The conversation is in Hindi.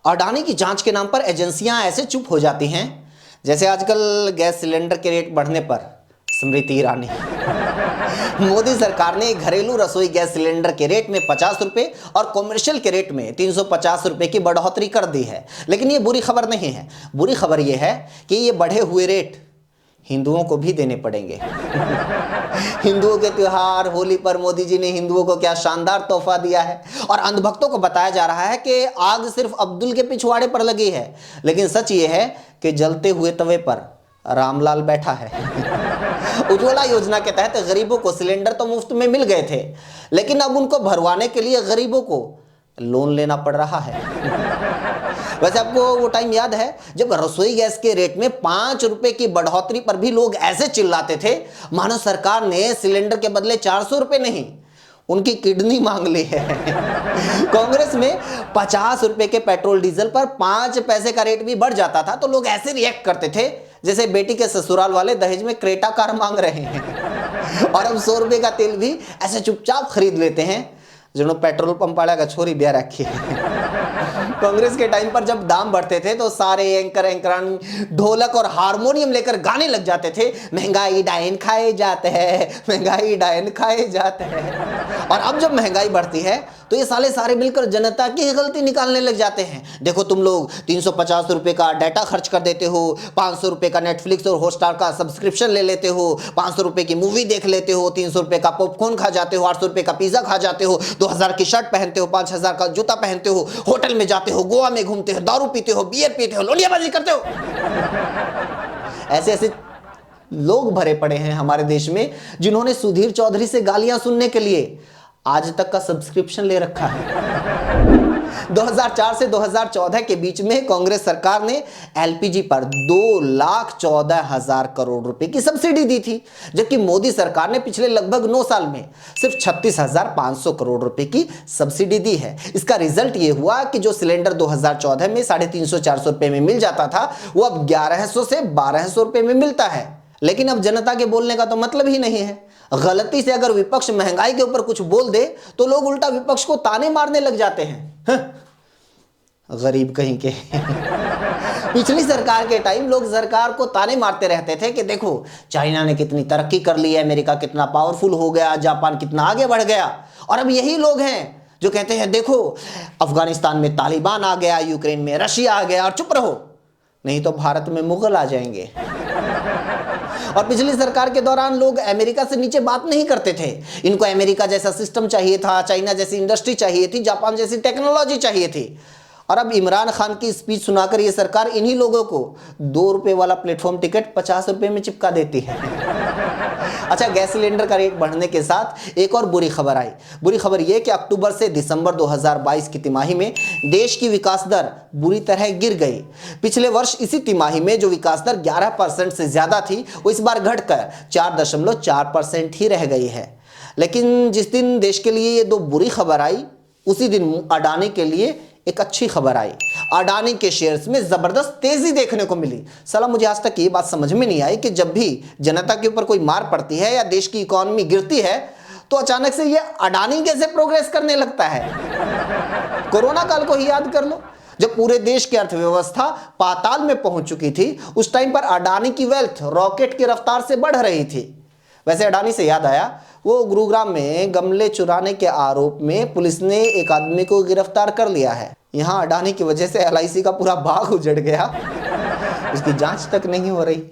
अडानी की जांच के नाम पर एजेंसियां ऐसे चुप हो जाती हैं जैसे आजकल गैस सिलेंडर के रेट बढ़ने पर स्मृति ईरानी। मोदी सरकार ने घरेलू रसोई गैस सिलेंडर के रेट में 50 रुपए और कॉमर्शियल के रेट में 350 रुपए की बढ़ोतरी कर दी है। लेकिन ये बुरी खबर नहीं है। बुरी खबर ये है कि ये बढ़े हुए रेट हिंदुओं को भी देने पड़ेंगे। हिंदुओं के त्योहार होली पर मोदी जी ने हिंदुओं को क्या शानदार तोहफा दिया है और अंधभक्तों को बताया जा रहा है कि आग सिर्फ अब्दुल के पिछवाड़े पर लगी है। लेकिन सच ये है कि जलते हुए तवे पर रामलाल बैठा है। उज्ज्वला योजना के तहत गरीबों को सिलेंडर तो मुफ्त में मिल गए थे, लेकिन अब उनको भरवाने के लिए गरीबों को लोन लेना पड़ रहा है। वैसे आपको वो टाइम याद है जब रसोई गैस के रेट में 5 रुपए की बढ़ोतरी पर भी लोग ऐसे चिल्लाते थे मानो सरकार ने सिलेंडर के बदले 400 रुपए नहीं, उनकी किडनी मांग ली है। कांग्रेस में 50 रुपए के पेट्रोल डीजल पर 5 पैसे का रेट भी बढ़ जाता था तो लोग ऐसे रिएक्ट करते थे जैसे बेटी के ससुराल वाले दहेज में क्रेटा कार मांग रहे हैं। और अब 100 रुपए का तेल भी ऐसे चुपचाप खरीद लेते हैं जिन्होंने पेट्रोल पंप वाला का छोरी ब्याह रखी है। कांग्रेस के टाइम पर जब दाम बढ़ते थे तो सारे एंकरान ढोलक और हारमोनियम लेकर गाने लग जाते थे, महंगाई डायन खाए जाते हैं, महंगाई डायन खाए जाते हैं। और अब जब महंगाई बढ़ती है तो ये सारे मिलकर जनता की गलती निकालने लग जाते हैं। देखो तुम लोग 350 रुपए का डाटा खर्च कर देते हो, 500 रुपए का नेटफ्लिक्स और हॉटस्टार का सब्सक्रिप्शन ले लेते हो, 500 रुपए की मूवी देख लेते हो, 300 रुपए का पॉपकॉर्न खा जाते हो, 800 रुपए का पिज्जा खा जाते हो, 2000 की शर्ट पहनते हो, 5000 का जूता पहनते हो, होटल में जाते हो, गोवा में घूमते हो, दारू पीते हो, बियर पीते हो, लोलियाबाजी करते हो। ऐसे लोग भरे पड़े हैं हमारे देश में जिन्होंने सुधीर चौधरी से गालियां सुनने के लिए आज तक का सब्सक्रिप्शन ले रखा है। 2004 से 2014 के बीच में कांग्रेस सरकार ने एलपीजी पर 2,14,000 करोड़ रुपए की सब्सिडी दी थी, जबकि मोदी सरकार ने पिछले लगभग 9 साल में सिर्फ 36,500 करोड़ रुपए की सब्सिडी दी है। इसका रिजल्ट ये हुआ कि जो सिलेंडर 2014 में 350-400 रुपए में मिल जाता था वो अब 1100 से 1200 रुपए में मिलता है। लेकिन अब जनता के बोलने का तो मतलब ही नहीं है। गलती से अगर विपक्ष महंगाई के ऊपर कुछ बोल दे तो लोग उल्टा विपक्ष को ताने मारने लग जाते हैं। गरीब कहीं के। पिछली सरकार के टाइम लोग सरकार को ताने मारते रहते थे कि देखो चाइना ने कितनी तरक्की कर ली है, अमेरिका कितना पावरफुल हो गया, जापान कितना आगे बढ़ गया। और अब यही लोग हैं जो कहते हैं देखो अफगानिस्तान में तालिबान आ गया, यूक्रेन में रशिया आ गया, और चुप रहो नहीं तो भारत में मुगल आ जाएंगे। और पिछली सरकार के दौरान लोग अमेरिका से नीचे बात नहीं करते थे। इनको अमेरिका जैसा सिस्टम चाहिए था, चाइना जैसी इंडस्ट्री चाहिए थी, जापान जैसी टेक्नोलॉजी चाहिए थी। और अब इमरान खान की स्पीच सुनाकर ये सरकार इन्हीं लोगों को 2 रुपए वाला प्लेटफॉर्म टिकट 50 रुपए में चिपका देती है। अच्छा, गैस सिलेंडर का रेट बढ़ने के साथ एक और बुरी खबर आई। बुरी खबर यह कि अक्टूबर से दिसंबर 2022 की तिमाही में देश की विकास दर बुरी तरह गिर गई। पिछले वर्ष इसी तिमाही में जो विकास दर 11% से ज्यादा थी वो इस बार घटकर 4.4% ही रह गई है। लेकिन जिस दिन देश के लिए ये 2 बुरी खबर आई उसी दिन अडानी के लिए एक अच्छी खबर आई। अडानी के शेयर्स में जबरदस्त तेजी देखने को मिली। साला मुझे आज तक ये बात समझ में नहीं आई कि जब भी जनता के ऊपर कोई मार पड़ती है या देश की इकोनॉमी गिरती है तो अचानक से ये अडानी कैसे प्रोग्रेस करने लगता है। कोरोना काल को ही याद कर लो, जब पूरे देश की अर्थव्यवस्था पाताल में पहुंच चुकी थी उस टाइम पर अडानी की वेल्थ रॉकेट की रफ्तार से बढ़ रही थी। वैसे अडानी से याद आया, वो गुरुग्राम में गमले चुराने के आरोप में पुलिस ने एक आदमी को गिरफ्तार कर लिया है। यहाँ अडानी की वजह से LIC का पूरा बाग उजड़ गया, उसकी जांच तक नहीं हो रही।